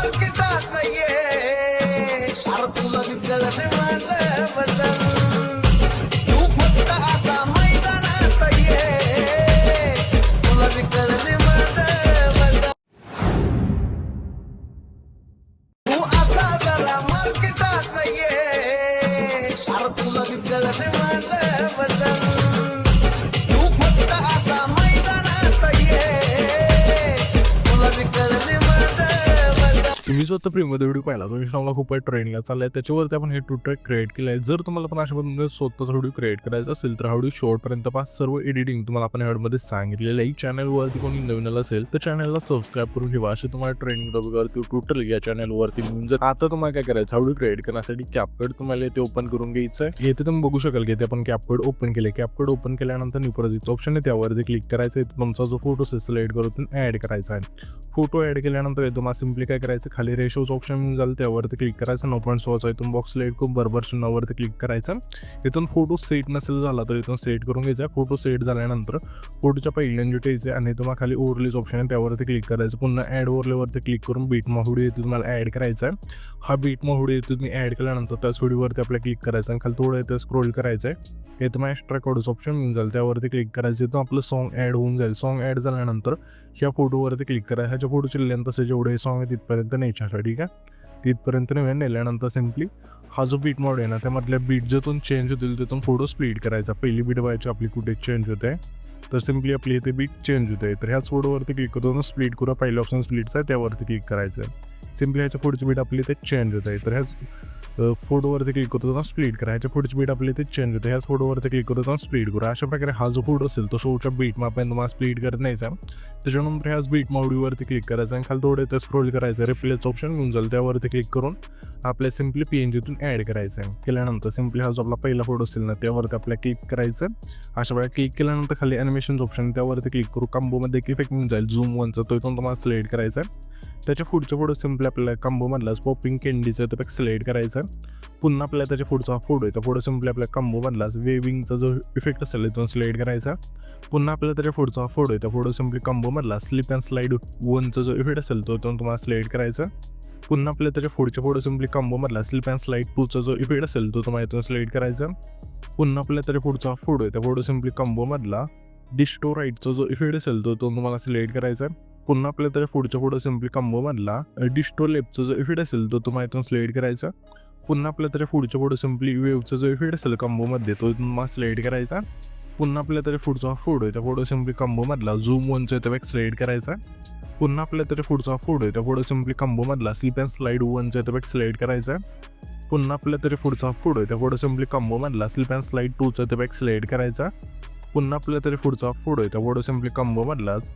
मार्केटात ये अरे तुला विचारते माझं बदल तू फक्त आता मैदानात ये तुला विचारते माझं बदल तू असा जरा मार्केटात ये अरे तुला विचारते माझं बदल तू फक्त आता मैदानात ये तुला विचारते तुम्ही स्वतः प्रीमध्ये व्हिडिओ पाहिला तो इंस्टाग्रामला खूप ट्रेंडला चाललाय त्याच्यावरती आपण हे टू ट्रॅक क्रिएट केलं आहे. जर तुम्हाला पण अशा पद्धतीने स्वतःचा व्हिडिओ क्रिएट करायचा असेल तर हा व्हिडिओ शेवटपर्यंत पास. सर्व एडिटिंग तुम्हाला आपण या व्हिडिओमध्ये सांगितलेलं आहे. चॅनलवरती कोणी नवीन असेल तर चॅनलला सबस्क्राईब करून ठेवा. असे तुम्हाला ट्रेनिंग टॉपिकवरती टोटल या चॅनलवरती मिळून जर आता तुम्हाला काय करायचं हा व्हिडिओ क्रिएट करण्यासाठी कॅपकट तुम्हाला ते ओपन करून घ्यायचं आहे. येथे तुम्ही बघू शकाल की ते आपण कॅपकट ओपन केले. कॅपकट ओपन केल्यानंतर न्यू प्रोजेक्ट ऑप्शन आहे त्यावरती क्लिक करायचं आहे. तुमचा जो फोटो सिलेक्ट करून ऍड करायचा आहे. फोटो ऍड केल्यानंतर तुम्हाला सिम्पली काय करायचं खाली रेशोचं ऑप्शन झालं त्यावरती क्लिक करायचं. 9.6 इथून बॉक्स सिलेक्ट करून बरोबर 0 क्लिक करायचं. इथून फोटो सेट नसेल झाला तर इथून सेट करून घ्यायचा. फोटो सेट झाल्यानंतर फोटोच्या पहिल्यांदा ठेवायचे आणि तुम्हाला खाली ओव्हरलेज ऑप्शन आहे त्यावरती क्लिक करायचं. पुन्हा ऍड ओव्हरलेवरती क्लिक करून बीट व्हिडिओ येथे तुम्हाला ऍड करायचा आहे. हा बीट व्हिडिओ तुम्ही ऍड केल्यानंतर त्याच व्हिडिओवरती आपल्याला क्लिक करायचं आणि खाली थोडं इथे स्क्रोल करायचं आहे. हे तुम्हाला एक्स्ट्रा कोडचं ऑप्शन मिळून जाईल त्यावरती क्लिक करायचं. इथून आपलं सॉन्ग ऍड होऊन जाईल. सॉन्ग ऍड झाल्यानंतर ह्या फोटोवरती क्लिक करायचं. ह्याच्या फोटोची लेंथ असे जेवढे सॉन्ग आहे तिथपर्यंत न्यायचं. ठीक आहे तिथपर्यंत नेल्यानंतर सिम्पली हा जो बीट मोड आहे ना त्यामधल्या बीट जिथून चेंज होतील तिथून फोटो स्प्लिट करायचा. पहिली बीट व्हायची आपली कुठे चेंज होते तर सिम्पली आपली इथे बीट चेंज होते. तर ह्याच फोटोवरती क्लिक करतो स्प्लिट करा. पहिलं ऑप्शन स्प्लिटचं आहे त्यावरती क्लिक करायचं. सिम्पली ह्याच्या पुढची बीट आपली इथे चेंज होत आहे. तर ह्याच फोटोवरती क्लिक करतो स्प्लिट करा. ह्याच्या पुढची बीट आपली इथे चेंज होते. ह्याच फोटोवरती क्लिक करतो स्प्लिट करा. अशा प्रकारे हा जो फोटो असेल तो शोच्या बीट आपण तुम्हाला स्प्लिट करत न्यायचा. त्याच्यानंतर ह्याच बीट व्हिडिओवरती क्लिक करायचं आणि खाली थोडं इथे स्क्रोल करायचं. रिप्लेचं ऑप्शन मिळून जाईल त्यावरती क्लिक करून आपल्या सिम्पली PNGतून ॲड करायचं आहे. केल्यानंतर सिम्पली हा जो आपला पहिला फोटो असेल ना त्यावरती आपल्याला क्लिक करायचं. अशा प्रकारे क्लिक केल्यानंतर खाली ॲनिमेशनचं ऑप्शन त्यावरती क्लिक करू. कंबोमध्ये एक इफेक्ट मिळून जाईल झूम 1चा तो इथून तुम्हाला सिलेक्ट करायचा आहे. त्याच्या पुढच्या फोटो सिम्पली आपल्याला कंबोमधलाच पॉपिंग कॅन्डीचं तो सिलेक्ट करायचं. पुन्हा आपल्याला त्याच्या पुढचा फोटो आहे त्या फोटो सिम्पली आपल्या कंबोमधलाच वेविंगचा जो इफेक्ट असेल इथून सिलेक्ट करायचा. पुन्हा आपल्याला त्याच्या पुढचा फोटो आहे त्या फोटो सिम्पली कंबोमधला स्लिप अँड स्लाईड 1चा जो इफेक्ट असेल तो इथून तुम्हाला सिलेक्ट करायचा. पुन्हा आपल्याला त्याच्या पुढच्या फोटो सिम्पली कंबोमधला स्लिप अँड स्लाईड 2चा जो इफेक्ट असेल तो तुम्हाला इथून सिलेक्ट करायचा. पुन्हा आपल्याला त्याच्या पुढचा फोटो आहे त्या फोटो सिम्पली कंबोमधला डिस्टोराईटचा जो इफेक्ट असेल तो तुम्हाला सिलेक्ट करायचा. पुन्हा आपल्याला त्याच्या पुढच्या फोटो सिम्पली कंबोमधला डिस्टोलेपचा जो इफेक्ट असेल तो तुम्हाला इथून सिलेक्ट करायचा. पुन्हा आपल्याला त्याच्या पुढच्या फोटो सिम्पली वेवचा जो इफेक्ट असेल कंबोमध्ये तो तुम्हाला सिलेक्ट करायचा. पुन्हा आपल्याला त्याच्या पुढचा फोटो आहे त्या फोटो सिम्पली कंबोमधला झूम 1चा इथे सिलेक्ट करायचा. पुन्हा आपल्याला त्याच्या पुढचा फोटो आहे त्या फोटो सिम्पली कंबोमधला स्लिप अँड स्लाईड 1चा इथे सिलेक्ट करायचा. पुन्हा आपल्याला त्याच्या पुढचा फोटो आहे त्या फोटो सिम्पली कंबोमधला स्लिप अँड स्लाईड 2चा इथे सिलेक्ट करायचा. पुन्हा आपल्याला त्याच्या पुढचा फोटो आहे त्या फोटो सिम्पली कंबोमधलाच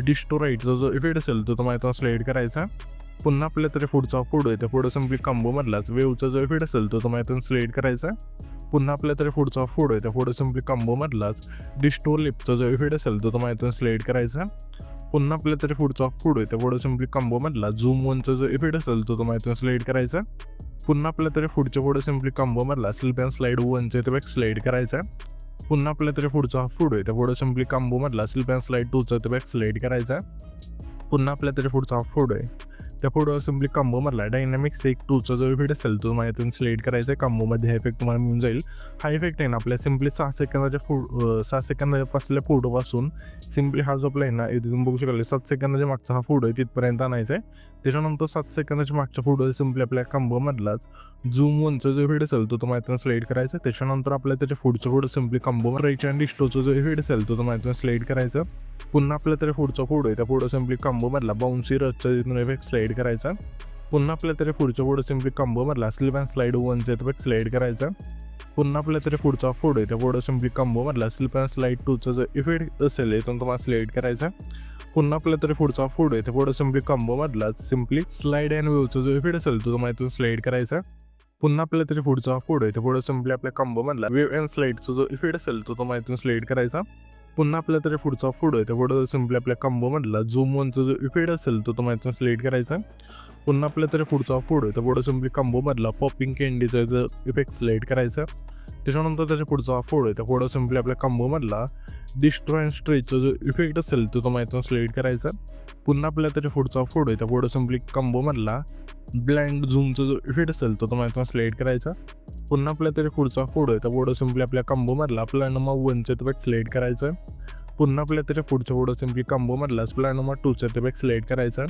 डिस्टोराईटचा जो इफेक्ट असेल तो तुम्हाला इथून सिलेक्ट करायचा. पुन्हा आपल्याला त्याच्या पुढचा फोटो आहे त्या फोटो सिम्पली कंबोमधलाच वेवचा जो इफेक्ट असेल तो तुम्हाला इथून सिलेक्ट करायचा. पुन्हा आपल्याला त्याच्या पुढचा फोटो आहे त्या फोटो सिम्पली कंबोमधलाच डिस्टोलेपचा जो इफेक्ट असेल तो तुम्हाला इथून सिलेक्ट करायचा. पुन्हा आपल्याला त्याच्या पुढचा फोटो आहे त्या फोटो सिम्पली कंबोमधला झूम 1चा जो इफेक्ट असेल तो तुम्हाला इथून सिलेक्ट करायचा. पुन्हा आपल्याला त्याच्या पुढच्या फोटो सिम्पली कंबोमधला स्लिप अँड स्लाईड 1चा इथे सिलेक्ट करायचा. पुन्हा आपल्याला त्याच्या पुढचा फोटो आहे त्या फोटो सिम्पली कंबोमधला स्लिप अँड स्लाईड 2चा इथे सिलेक्ट करायचा. पुन्हा आपल्याला त्याच्या पुढचा फोटो आहे त्या फोटो सिम्पली कंबोमधला डायनामिक्स 2चा जो इफेक्ट असेल तो तुम्हाला इथून सिलेक्ट करायचा आहे. कंबोमध्ये हा इफेक्ट तुम्हाला मिळून जाईल. हा इफेक्ट आहे ना आपल्या सिम्पली 6 सेकंदाच्या पासल्या फोटोपासून सिम्पली हा जो आपला आहे ना इथून बघू शकाल 7 सेकंदाच्या मागचा हा फोटो आहे तिथपर्यंत आणायचा आहे. त्याच्यानंतर 7 सेकंदाच्या मागचा फोटो सिम्पली आपल्या कंबोमधलाच झूम 1चा जो इफेक्ट असेल तो तुम्हाला इथून सिलेक्ट करायचा. त्याच्यानंतर आपल्याला त्याच्या पुढचा photo simply combo right and डिस्टोचा जो इफेक्ट असेल तो तुम्हाला इथून सिलेक्ट करायचा. पुन्हा आपल्याला त्याच्या पुढचा फोटो आहे त्या फोटो सिम्पली कंबोमधला बाउन्सी रचचा इथून इफेक्ट सिलेक्ट करायचा. पुन्हा आपल्याला त्याच्या पुढच्या फोटो सिम्पली कंबोमधला स्लिप अँड स्लाईड 1चा इफेक्ट सिलेक्ट करायचा. पुन्हा आपल्याला त्याच्या पुढचा फोटो आहे त्या फोटो सिम्पली कंबोमधला स्लिप अँड स्लाईड 2चा जो इफेक्ट असेल इथून तुम्हाला सिलेक्ट करायचा. पुन्हा आपल्याला त्याच्या पुढचा फोटो आहे त्या फोटो सिम्पली कंबोमधला सिम्पली स्लाईड अँड वेवचा जो इफेक्ट असेल तो तुम्हाला इथून सिलेक्ट करायचा. पुन्हा आपल्याला त्याच्या पुढचा फोटो आहे त्या फोटो सिम्पली आपल्या कंबोमधला वेव अँड स्लाईडचा जो इफेक्ट असेल तो तुम्हाला इथून सिलेक्ट करायचा. पुन्हा आपल्याला त्याच्या पुढचा फोटो आहे त्या फोटो सिम्पली आपल्या कंबोमधला झूम 1चा जो इफेक्ट असेल तो तुम्हाला इथून सिलेक्ट करायचा. पुन्हा आपल्याला त्याच्या पुढचा फोटो आहे त्या फोटो सिम्पली कंबोमधला पॉपिंग कॅन्डीचा जो इफेक्ट सिलेक्ट करायचा. त्याच्यानंतर त्याच्या पुढचा फोटो आहे त्या फोटो सिम्पली आपल्या कंबोमधला डिस्ट्रॉय अँड स्ट्रेचचा जो इफेक्ट असेल तो तुम्हाला इथून सिलेक्ट करायचा. पुन्हा आपल्याला त्याच्या पुढचा फोटो आहे त्या फोटो सिम्पली कंबोमधला ब्लाइंड झूमचा जो इफेक्ट असेल तो तुम्हाला इथून सिलेक्ट करायचा. पुन्हा आपल्याला त्याच्या पुढचा फोटो आहे त्या फोटो सिम्पली आपल्या कंबोमधला प्लॅनोमा 1चा इफेक्ट सिलेक्ट करायचा. पुन्हा आपल्याला त्याच्या पुढचा फोटो सिम्पली कंबोमधला प्लॅनोमा 2चा इफेक्ट सिलेक्ट करायचा.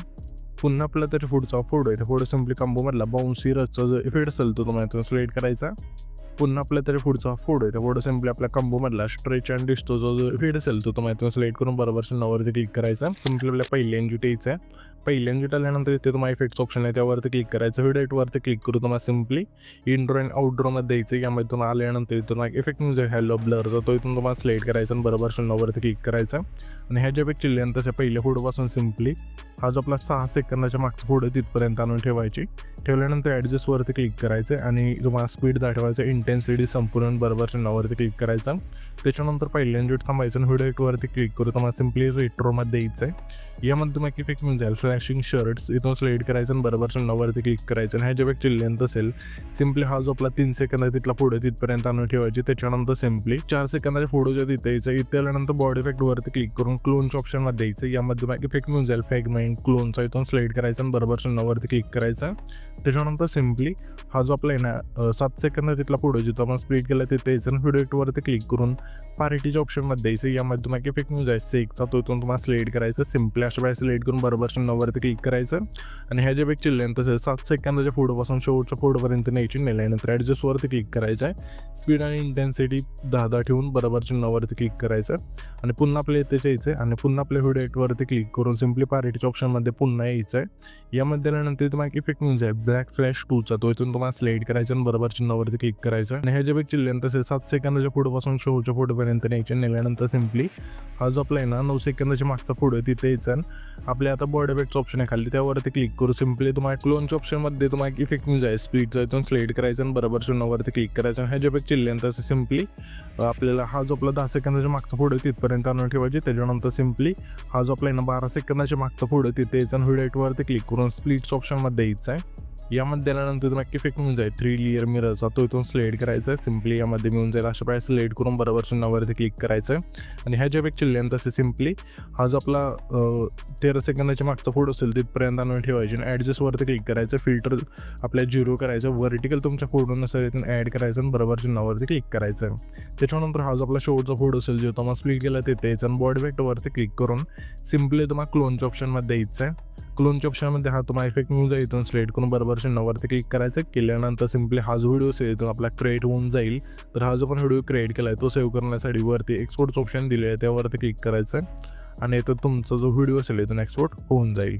पुन्हा आपल्याला त्याच्या पुढचा फोटो आहे त्या फोटो सिम्पली कंबोमधला बाउन्सी रचचा जो इफेक्ट असेल तो तुम्हाला इथून सिलेक्ट करायचा. पुन्हा आपल्याला त्याच्या पुढचा फोटो आहे त्या फोटो सिम्पली आपल्या कंबोमधला स्ट्रेच अँड डिस्टोचा जो इफेक्ट असेल तो तुम्हाला इथून सिलेक्ट करून बरोबर नवरती क्लिक करायचा. सिम्पली आपल्या पहिल्या एनजीटी यायचं आहे. पहिल्या एनजीट आल्यानंतर इथे तुम्हाला इफेक्ट्स ऑप्शन आहे त्यावरती क्लिक करायचं. व्हिडिओवरती क्लिक करू तुम्हाला सिम्पली इंट्रो अँड आउटड्रोमध्ये द्यायचं. यामध्ये तुम्हाला आल्यानंतर इथून इफेक्ट म्हणजे हॅलो ब्लरचा तो इथून तुम्हाला सिलेक्ट करायचा आणि बरोबर नवरती क्लिक करायचा. आणि ह्या ज्या इफेक्ट चिल्ल्यानंतर तसे पहिल्या फोटोपासून सिम्पली हा जो आपला 6 सेकंदाच्या मागचा फोटो तिथपर्यंत आणून ठेवल्यानंतर ॲडजस्टवरती क्लिक करायचं आणि तुम्हाला स्पीड दाखवायचं, इंटेन्सिटी संपूर्ण बरोबर नावावरती क्लिक करायचा. त्याच्यानंतर पहिल्या एनजीट थांबायचं आणि व्हिडिओवरती क्लिक करू तुम्हाला सिम्पली रेट्रोमध्ये द्यायचं आहे. यामध्ये तुम्हाला इफेक्ट म्हणजे फ्लॅशिंग शर्ट्स इथून सिलेक्ट करायचं आणि बरोबर नावावरती क्लिक करायचं. आणि ह्या ज्या इफेक्ट चिल्ल्यानंत असेल सिम्पली हा जो आपला 3 सेकंद तिथला फोटो तिथपर्यंत आणून ठेवायची. त्याच्यानंतर सिम्पली 4 सेकंदाच्या फोटोच्या तिथे यायचं. इथे आल्यानंतर बॉडी इफेक्टवरती क्लिक करून क्लोनच्या ऑप्शनमध्ये द्यायचं. यामध्ये तुम्हाला इफेक्ट म्हणजे फ्रॅगमेंट क्लोनचा इथून सिलेक्ट करायचा आणि बरोबर नावावरती क्लिक करायचा. त्याच्यानंतर सिम्पली हा जो आपला आहे ना 7 सेकंद तिथला फोटो जिथं आपण स्प्लिट केला तिथे यायचं आणि व्हिडिओवरती क्लिक करून पार्टीच्या ऑप्शनमध्ये द्यायचं. यामध्ये तुम्हाला इफेक्ट म्हणजे आहे सेकचा तो इथून तुम्हाला सिलेक्ट करायचं. सिम्पली अशा वेळेस सिलेक्ट करून बरोबर नंबरवरती क्लिक करायचं. आणि ह्या जे इफेक्ट चिल्ल्यानंतर तसेच 7 सेकंदाच्या फोटोपासून शेवटच्या फोटोपर्यंत न्यायची. नेल्यानंतर ॲडजस्टवरती क्लिक करायचं आहे. स्पीड आणि इंटेन्सिटी 10 ठेवून बरोबर चिन्हावरती क्लिक करायचं आणि पुन्हा आपल्या इथे यायचं आहे आणि पुन्हा आपल्या व्हिडिओवरती क्लिक करून सिम्पली पार्टीच्या ऑप्शनमध्ये पुन्हा यायचं आहे. यामध्ये आल्यानंतर तुम्हाला इफेक्ट म्हणजे ब्लॅक फ्लॅश 2चा तो इथून तुम्हाला सिलेक्ट करायचा आणि बरोबर चिन्हावरती क्लिक करायचं. आणि ह्या जे इफेक्ट चिल्ल्यानंतर तसेच 7 सेकंदाच्या फोटोपासून शेवटच्या फोटोपर्यंत न्यायचे. नेल्यानंतर सिम्पली हा जो आपला आहे ना 9 सेकंदाच्या मागचा फोटो तिथे यायचा. आपल्या आता बॉडी इफेक्टचं ऑप्शन आहे खाली त्यावरती क्लिक करू. सिम्पली तुम्हाला क्लोनच्या ऑप्शनमध्ये तुम्हाला इफेक्ट म्हणजे आहे स्पीडचा इथून सिलेक्ट करायचं आणि बरोबर शून्यावरती क्लिक करायचं. आणि ह्या जे इफेक्ट चिल्ल्यानंतर सिम्पली आपल्याला हा जो आपला 10 सेकंदाच्या मागचा फोटो तिथपर्यंत आणून ठेवायचे. त्याच्यानंतर सिम्पली हा जो आपला आहे ना 12 सेकंदाच्या मागचा फोटो तिथे यायचा आणि व्हिडिओवरती क्लिक करून स्प्लिट्स ऑप्शनमध्ये द्यायचा आहे. यामध्ये आल्यानंतर तुम्हाला इफेक्ट मिळून जाईल 3 लेअर मिररचा तो इथून सिलेक्ट करायचा आहे. सिम्पली यामध्ये मिळून जाईल अशा प्रकारे सिलेक्ट करून बरोबर शून्यावरती क्लिक करायचं आहे. आणि ह्या ज्या इफेक्ट चिल्ल्यानंतर तसे सिम्पली हा जो आपला 13 सेकंदाच्या मागचा फोटो असेल तिथपर्यंत आणून ठेवायचे आणि ॲडजस्टवरती क्लिक करायचं. फिल्टर आपल्या 0 करायचं. व्हर्टिकल तुमच्या फोटोनुसार इथून ॲड करायचं आणि बरोबर शून्यावरती क्लिक करायचं आहे. त्याच्यानंतर हा जो आपला शेवटचा फोटो असेल जो तुम्हाला स्प्लिट केला तिथे यायचा आणि बॉडी इफेक्टवरती क्लिक करून सिम्पली तुम्हाला क्लोनच्या ऑप्शनमध्ये द्यायचं आहे. क्लोनच्या ऑप्शनमध्ये हा तुम्हाला इफेक्ट मिळून जाईल. इथून सिलेक्ट करून बरोबर शून्यावरती क्लिक करायचं. केल्यानंतर सिम्पली हा जो व्हिडिओ असेल इथून आपला क्रिएट होऊन जाईल. तर हा जो पण व्हिडिओ क्रिएट केला आहे तो सेव्ह करण्यासाठी वरती एक्सपोर्टचं ऑप्शन दिले आहे त्यावरती क्लिक करायचं आणि इथं तुमचा जो व्हिडिओ असेल इथून एक्सपोर्ट होऊन जाईल.